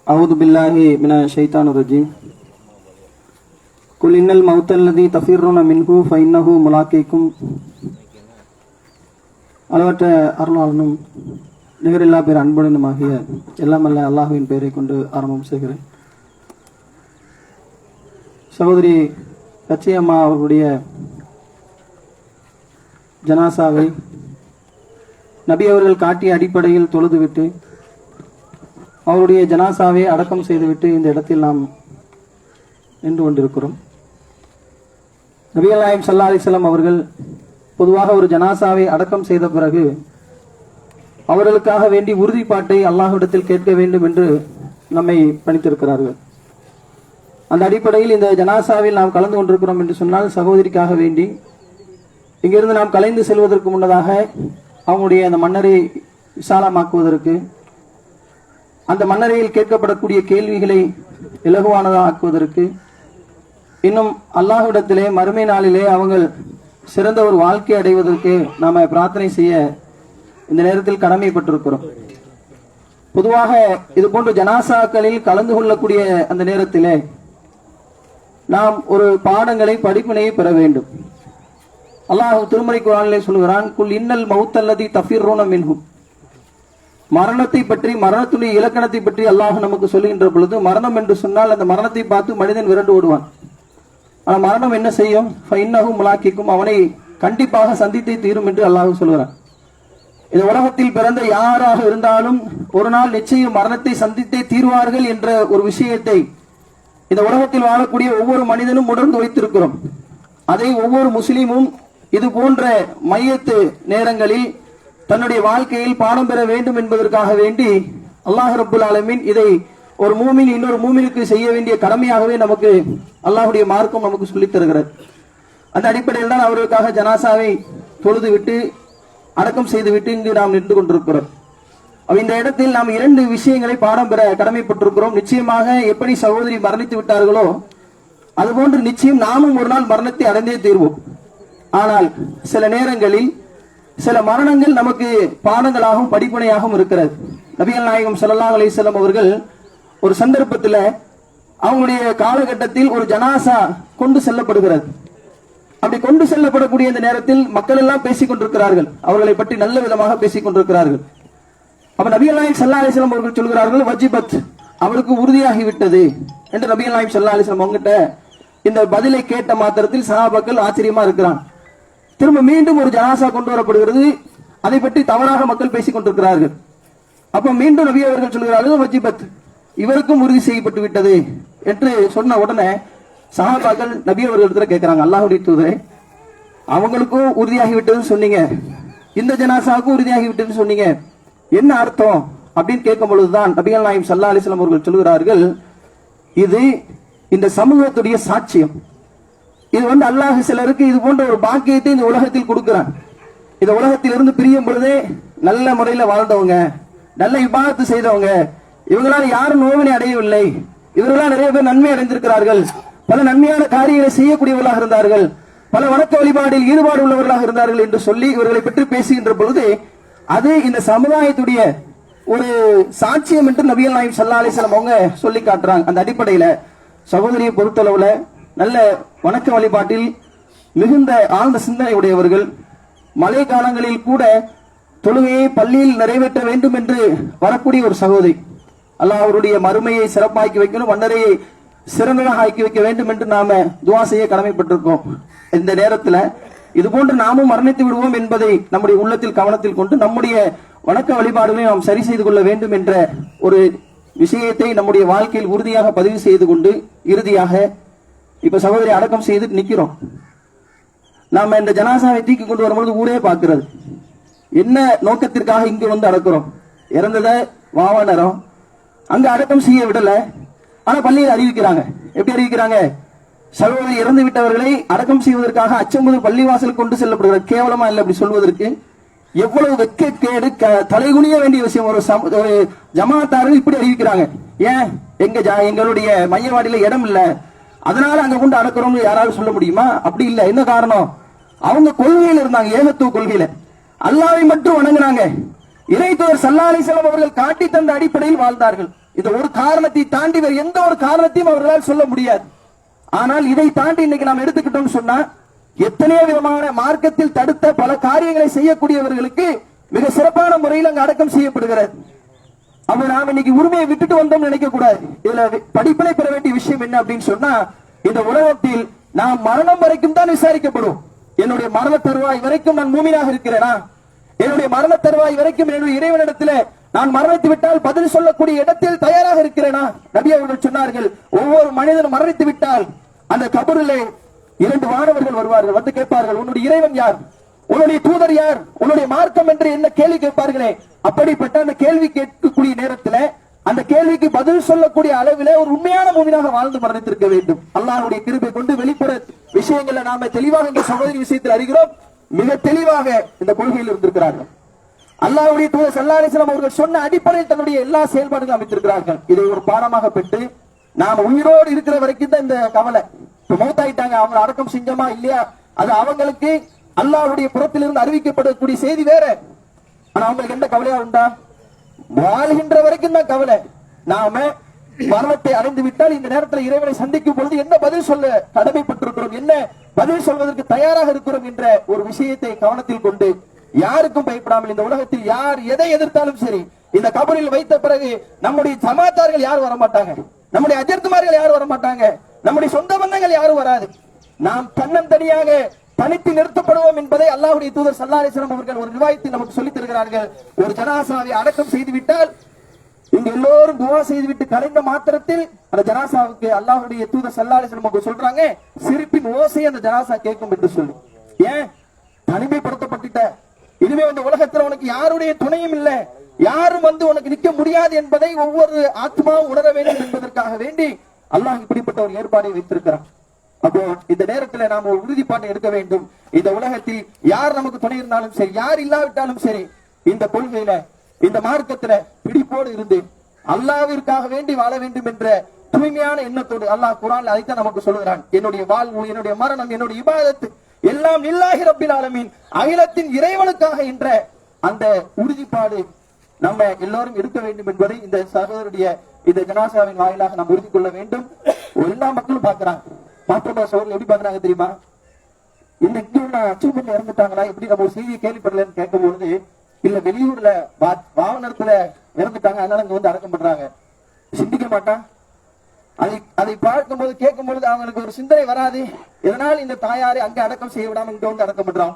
அவுது பில்லாஹி மினஷ் ஷைத்தானிர் ரஜீம். குல் இன்னல் மௌத்தல்லதி தஃபிர்ருன மின்ஹு ஃபஇன்னஹு முலாக்கீக்கும். அளவற்ற அருளாளனும் நிகரில்லா பேர் அன்புடனுமாகிய எல்லாம் அல்ல அல்லாஹுவின் பெயரை கொண்டு ஆரம்பம் செய்கிறேன். சகோதரி கச்சியம்மா அவர்களுடைய ஜனாசாவை நபி அவர்கள் காட்டிய அடிப்படையில் தொழுதுவிட்டு அவருடைய ஜனாசாவை அடக்கம் செய்துவிட்டு இந்த இடத்தில் நாம் நின்று கொண்டிருக்கிறோம். நபிகள் நாயகம் ஸல்லல்லாஹு அலைஹி வஸல்லம் அவர்கள் பொதுவாக ஒரு ஜனாசாவை அடக்கம் செய்த பிறகு அவர்களுக்காக வேண்டி உறுதிப்பாட்டை அல்லாஹ்விடத்தில் கேட்க வேண்டும் என்று நம்மை பணித்திருக்கிறார்கள். அந்த அடிப்படையில் இந்த ஜனாசாவில் நாம் கலந்து கொண்டிருக்கிறோம் என்று சொன்னால் சகோதரிக்காக வேண்டி இங்கிருந்து நாம் கலைந்து செல்வதற்கு முன்னதாக அவங்களுடைய அந்த மன்னரை விசாலமாக்குவதற்கு, அந்த மன்னரையில் கேட்கப்படக்கூடிய கேள்விகளை இலகுவானதாக ஆக்குவதற்கு, இன்னும் அல்லாஹ்விடத்திலே மறுமை நாளிலே அவங்க சிறந்த ஒரு வாழ்க்கை அடைவதற்கு நாம பிரார்த்தனை செய்ய இந்த நேரத்தில் கடமைப்பட்டிருக்கிறோம். பொதுவாக இது போன்ற ஜனாசாக்களில் கலந்து கொள்ளக்கூடிய அந்த நேரத்திலே நாம் ஒரு பாடங்களை படிப்பினையை பெற வேண்டும். அல்லாஹ் திருமறை குர்ஆனிலே சொல்கிறான், குல் இன்னல் மௌத்தல்லதி தஃபிர்ருன மின்ஹு. மரணத்தை பற்றி, மரணத்துடைய இலக்கணத்தை பற்றி அல்லாஹ் நமக்கு சொல்லுகின்ற பொழுது, மரணம் என்று சொன்னால் அந்த மரணத்தை பார்த்து மனிதன் விரண்டு ஓடுவான். ஆனால் மரணம் என்ன செய்யும்? ஃபஇன்னஹு முலாக்கிக்கும், அவனை கண்டிப்பாக சந்தித்தே தீரும் என்று அல்லாஹ் சொல்கிறான். இந்த உலகத்தில் பிறந்த யாராக இருந்தாலும் ஒரு நாள் நிச்சயம் மரணத்தை சந்தித்தே தீர்வார்கள் என்ற ஒரு விஷயத்தை இந்த உலகத்தில் வாழக்கூடிய ஒவ்வொரு மனிதனும் உணர்ந்து வைத்திருக்கிறோம். அதை ஒவ்வொரு முஸ்லீமும் இது போன்ற மையத்து நேரங்களில் தன்னுடைய வாழ்க்கையில் பாடம் பெற வேண்டும் என்பதற்காக வேண்டி அல்லாஹ் ரப்புல் ஆலமீன் இதை ஒரு மூமின் இன்னொரு மூமினுக்கு செய்ய வேண்டிய கடமையாகவே நமக்கு அல்லாஹ்வுடைய மார்க்கம் நமக்கு சொல்லித் தருகிறது. அந்த அடிப்படையில் தான் அவர்களுக்காக ஜனாசாவை தொழுது விட்டு அடக்கம் செய்துவிட்டு இங்கு நாம் நின்று கொண்டிருக்கிறோம். இந்த இடத்தில் நாம் இரண்டு விஷயங்களை பாடம் பெற கடமைப்பட்டிருக்கிறோம். நிச்சயமாக எப்படி சகோதரி மரணித்து விட்டார்களோ அதுபோன்று நிச்சயம் நாமும் ஒரு நாள் மரணத்தை அடைந்தே தீர்வோம். ஆனால் சில நேரங்களில் சில மரணங்கள் நமக்கு பாடங்களாகவும் படிப்பனையாகவும் இருக்கிறது. நபிகள் நாயகம் ஸல்லல்லாஹு அலைஹி வஸல்லம் அவர்கள் ஒரு சந்தர்ப்பத்தில் அவங்களுடைய காலகட்டத்தில் ஒரு ஜனாசா கொண்டு செல்லப்படுகிறது. அப்படி கொண்டு செல்லப்படக்கூடிய இந்த நேரத்தில் மக்கள் எல்லாம் பேசிக் கொண்டிருக்கிறார்கள், அவர்களை பற்றி நல்ல விதமாக பேசிக் கொண்டிருக்கிறார்கள். அப்ப நபிகள் நாயகம் ஸல்லல்லாஹு அலைஹி வஸல்லம் அவர்கள் சொல்கிறார்கள், வஜிபத், அவளுக்கு உறுதியாகிவிட்டது என்று நபிகள் நாயகம் ஸல்லல்லாஹு அலைஹி வஸல்லம் அவங்ககிட்ட இந்த பதிலை கேட்ட மாத்திரத்தில் சஹாபாக்கள் ஆச்சரியமா இருக்கிறான். திரும்ப மீண்டும் ஒரு ஜனாசா கொண்டு வரப்படுகிறது, அதை பற்றி தவறாக மக்கள் பேசிக் கொண்டிருக்கிறார்கள். அப்ப மீண்டும் நபி அவர்கள் சொல்கிறார்கள், வஜிபத், இவருக்கும் உறுதி செய்யப்பட்டு விட்டது என்று சொன்ன உடனே சஹாபாக்கள் நபி அவர்களிடத்துல கேட்கிறாங்க, அல்லாஹ்வுடைய தூதரே, அவங்களுக்கும் உறுதியாகிவிட்டதுன்னு சொன்னீங்க, இந்த ஜனாசாவுக்கும் உறுதியாகிவிட்டதுன்னு சொன்னீங்க, என்ன அர்த்தம் அப்படின்னு கேட்கும் பொழுதுதான் நபிகள் நாயகம் ஸல்லல்லாஹு அலைஹி வஸல்லம் அவர்கள் சொல்கிறார்கள், இது இந்த சமூகத்துடைய சாட்சியம். இது அல்லாஹ் சிலருக்கு இது போன்ற ஒரு பாக்கியத்தை இந்த உலகத்தில் கொடுக்கிறான். இந்த உலகத்தில் இருந்து பிரியும் பொழுதே நல்ல முறையில் வாழ்ந்தவங்க, நல்ல இபாதத்து செய்தவங்க, இவங்களால யாரும் நோவினை அடையவில்லை, இவர்களால் நிறைய பேர் நன்மை அடைந்திருக்கிறார்கள், பல நன்மையான காரியங்களை செய்யக்கூடியவர்களாக இருந்தார்கள், பல வணக்க வழிபாடில் ஈடுபாடு உள்ளவர்களாக இருந்தார்கள் என்று சொல்லி இவர்களை பற்றி பேசுகின்ற பொழுது அது இந்த சமுதாயத்துடைய ஒரு சாட்சியம் என்று நபிகள் நாயகம் ஸல்லல்லாஹு அலைஹி வஸல்லம் அவங்க சொல்லி காட்டுறாங்க. அந்த அடிப்படையில சகோதரியை பொறுத்தளவுல நல்ல வணக்க வழிபாட்டில் மிகுந்த ஆழ்ந்த சிந்தனை உடையவர்கள், மழை காலங்களில் கூட தொழுகையை பள்ளியில் நிறைவேற்ற வேண்டும் என்று வரக்கூடிய ஒரு சகோதரி, அல்லாஹ் அவருடைய மறுமையை சிறப்பாக்கி வைக்கணும், மன்னரையை சிறந்ததாக ஆக்கி வைக்க வேண்டும் என்று நாம துஆ செய்ய கடமைப்பட்டிருக்கோம். இந்த நேரத்தில் இது போன்று நாமும் மரணித்து விடுவோம் என்பதை நம்முடைய உள்ளத்தில் கவனத்தில் கொண்டு நம்முடைய வணக்க வழிபாடுகளை நாம் சரி செய்து கொள்ள வேண்டும் என்ற ஒரு விஷயத்தை நம்முடைய வாழ்க்கையில் உறுதியாக பதிவு செய்து கொண்டு இறுதியாக இப்ப சகோதரி அடக்கம் செய்து நிக்கிறோம். நாம இந்த ஜனாசாவை தூக்கி கொண்டு வரும்பொழுது ஊரே பார்க்கிறது, என்ன நோக்கத்திற்காக இங்கு வந்து அடக்கிறோம், இறந்தத வாவா நேரம் அங்க அடக்கம் செய்ய விடல, ஆனா பள்ளியில் அறிவிக்கிறாங்க. எப்படி அறிவிக்கிறாங்க? சகோதரி இறந்து விட்டவர்களை அடக்கம் செய்வதற்காக அச்சம்புதூர் பள்ளிவாசல் கொண்டு செல்லப்படுகிறது. கேவலமா இல்லை அப்படி சொல்வதற்கு? எவ்வளவு வெட்கக்கேடு, தலைகுனிய வேண்டிய விஷயம். ஒரு ஜமாத்தார்கள் இப்படி அறிவிக்கிறாங்க. ஏன் எங்களுடைய மையவாடியில இடம் இல்ல, அதனால அங்க கொண்டு அடக்கிறோம் யாராவது சொல்ல முடியுமா? அப்படி இல்ல. என்ன காரணம்? அவங்க கொள்கையில இருந்தாங்க, ஏகத்துவ கொள்கையில அல்லாஹ்வை மட்டும் வணங்குறாங்க. இறை தூதர் ஸல்லல்லாஹு அலைஹி வஸல்லம் அவர்கள் காட்டி தந்த அடிப்படையில் வாழ்ந்தார்கள். இந்த ஒரு காரணத்தை தாண்டி வேறு எந்த ஒரு காரணத்தையும் அவர்களால் சொல்ல முடியாது. ஆனால் இதை தாண்டி இன்னைக்கு நாம் எடுத்துக்கிட்டோம் சொன்னா எத்தனையோ விதமான மார்க்கத்தில் தடுத்த பல காரியங்களை செய்யக்கூடியவர்களுக்கு மிக சிறப்பான முறையில் அங்கு அடக்கம் செய்யப்படுகிறது. அப்ப நாம் இன்னைக்கு உரிமையை விட்டுட்டு வந்தோம் நினைக்க கூடாது. இதுல படிப்பினை பெற வேண்டிய விஷயம் என்ன அப்படின்னு சொன்னா, இந்த உலகத்தில் நாம் மரணம் வரைக்கும் தான் விசாரிக்கப்படும். என்னுடைய மரண தருவாய் வரைக்கும் நான் மூமினாக இருக்கிறேனா, என்னுடைய மரண தருவாய் வரைக்கும் என்னுடைய இறைவனிடத்தில் நான் மரணித்து விட்டால் பதில் சொல்லக்கூடிய இடத்தில் தயாராக இருக்கிறேனா. நபி அவர்கள் சொன்னார்கள், ஒவ்வொரு மனிதனும் மரணித்து விட்டால் அந்த கபரிலே 2 வானவர்கள் வருவார்கள். வந்து கேட்பார்கள், உன்னுடைய இறைவன் யார், உன்னுடைய தூதர் யார், உன்னுடைய மார்க்கம் என்று என்ன கேள்வி கேட்பார்களே. அப்படிப்பட்ட அந்த கேள்வி கேட்கக்கூடிய நேரத்தில் அந்த கேள்விக்கு பதில் சொல்லக்கூடிய அளவிலே ஒரு உண்மையான மூமினாக வாழ்ந்து மரணித்திருக்க வேண்டும். அல்லாஹ்வுடைய கிருபை கொண்டு வெளிப்புற விஷயங்களை நாம தெளிவாக இந்த சகோதரி விஷயத்தில் அறிகிறோம். மிக தெளிவாக இந்த கொள்கையில் இருந்திருக்கிறார்கள். அல்லாஹ்வுடைய தூதர் ஸல்லல்லாஹு அலைஹி வஸல்லம் அவர்கள் சொன்ன அடிப்படையில் தன்னுடைய எல்லா செயல்பாடுகளும் அமைத்திருக்கிறார்கள். இதை ஒரு பாடமாக பெற்று நாம உயிரோடு இருக்கிற வரைக்கும் தான் இந்த கவலை. இப்ப மௌத்தாயிட்டாங்க, அவங்க அடக்கம் செஞ்சோமா இல்லையா, அது அவங்களுக்கு அல்லாஹ்வுடைய புறத்திலிருந்து அறிவிக்கப்படக்கூடிய செய்தி வேற. ஆனா அவங்களுக்கு எந்த கவலையா உண்டா? வாழ்கின்ற வரைக்கும் தான் கவலை. நாம மரணத்தை அடைந்து விட்டால் இந்த நேரத்தில் இறைவனை சந்திக்கும் பொழுது என்ன பதில் சொல்ல கடமைப்பட்டிருக்கிறோம், என்ன பதில் சொல்வதற்கு தயாராக இருக்கிறோம் என்ற ஒரு விஷயத்தை கவனத்தில் கொண்டு யாருக்கும் பயப்படாமல் இந்த உலகத்தில் யார் எதை எதிர்த்தாலும் சரி, இந்த கபரில் வைத்த பிறகு நம்முடைய சமாத்தார்கள் யாரும் வரமாட்டாங்க, நம்முடைய அஜர்த்துமார்கள் யாரும் வரமாட்டாங்க, நம்முடைய சொந்த பந்தங்கள் யாரும் வராது. நாம் தன்னந்தனியாக தனித்து நிறுத்தப்படுவோம் என்பதை அல்லாஹ்வுடைய தூதர் ஸல்லல்லாஹு அலைஹி வஸல்லம் அவர்கள் ஒரு ரிவாயத்தில் நமக்கு சொல்லித் தருகிறார்கள். ஒரு ஜனாசாவை அடக்கம் செய்துவிட்டால் இங்க எல்லோரும் துஆ செய்துவிட்டு கலைந்த மாத்திரத்தில் அந்த ஜனாசாவுக்கு அல்லாஹ்வுடைய தூதர் ஸல்லல்லாஹு அலைஹி வஸல்லம் சொல்றாங்க, சிரிப்பின் ஓசை அந்த ஜனாசா கேட்கும் என்று சொல்லி. ஏன்? தனிமைப்படுத்தப்பட்ட, இதுவே இந்த உலகத்தில் உனக்கு யாருடைய துணையும் இல்லை, யாரும் வந்து உனக்கு நிற்க முடியாது என்பதை ஒவ்வொரு ஆத்மாவும் உணர வேண்டும் என்பதற்காக வேண்டி அல்லாஹ் இப்படிப்பட்ட ஒரு ஏற்பாடை வைத்திருக்கிறான். அப்போ இந்த நேரத்தில் நாம ஒரு உறுதிப்பாட்டை எடுக்க வேண்டும். இந்த உலகத்தில் யார் நமக்கு துணை இருந்தாலும் சரி, யார் இல்லாவிட்டாலும் சரி, இந்த கொள்கையில இந்த மார்க்கத்துல பிடிப்போடு இருந்து அல்லாஹ்விற்காக வேண்டி வாழ வேண்டும் என்ற தூய்மையான எண்ணத்தோடு அல்லாஹ் குர்ஆன்ல அதைத்தான் நமக்கு சொல்லுகிறான். என்னுடைய வாழ்வு, என்னுடைய மரணம், என்னுடைய இபாதத் எல்லாம் லில்லாஹி ரப்பில் ஆலமீன், அகிலத்தின் இறைவனுக்காக என்ற அந்த உறுதிப்பாடு நம்ம எல்லோரும் இருக்க வேண்டும் என்பதை இந்த சகோதரருடைய இந்த ஜனாசாவின் வாயிலாக நாம் உறுதி கொள்ள வேண்டும். எல்லா மக்களும் பாக்குறாங்க, மாற்றமா சோழர்கள் எப்படி பாக்குறாங்க தெரியுமா? இன்னைக்கு அச்சீவ்மெண்ட் இறந்துட்டாங்களா, எப்படி நம்ம ஒரு செய்தியை கேள்விப்படலன்னு கேட்கும் பொழுது, இல்ல வெளியூர்ல வாகனத்துல இறந்துட்டாங்க, அதனால இங்க வந்து அடக்கம் பண்றாங்க. சிந்திக்க மாட்டான். அதை பார்க்கும் போது கேட்கும் பொழுது அவங்களுக்கு ஒரு சிந்தனை வராது, இதனால் இந்த தாயாரை அங்க அடக்கம் செய்ய விடாம இங்க வந்து அடக்கம் பண்றான்.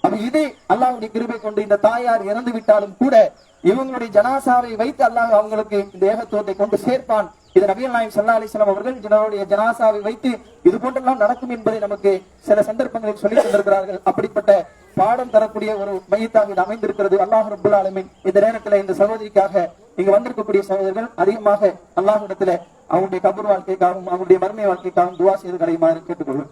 அப்ப இது அல்லாஹ்வுடைய கிருபை கொண்டு இந்த தாயார் இறந்து விட்டாலும் கூட இவங்களுடைய ஜனாசாவை வைத்து அல்லாஹ் அவங்களுக்கு இந்த ஏகத்துவத்தை கொண்டு சேர்ப்பான். இது நபிகள் நாயகம் ஸல்லல்லாஹு அலைஹி வஸல்லம் அவர்கள் இதனுடைய ஜனாசாவை வைத்து இது போன்றெல்லாம் நடக்கும் என்பதை நமக்கு சில சந்தர்ப்பங்களில் சொல்லி தந்திருக்கிறார்கள். அப்படிப்பட்ட பாடம் தரக்கூடிய ஒரு மையத்தாக இது அமைந்திருக்கிறது. அல்லாஹ் ரப்பல் ஆலமீன் இந்த நேரத்தில் இந்த சகோதரிக்காக இங்க வந்திருக்கக்கூடிய சகோதரர்கள் அதிகமாக அல்லாஹ்விடத்துல அவங்களுடைய கபர் வாழ்க்கைக்காகவும் அவங்களுடைய மர்ம வாழ்க்கைக்காகவும் துஆ செய்து கலையுமாறு கேட்டுக்கொள்வோம்.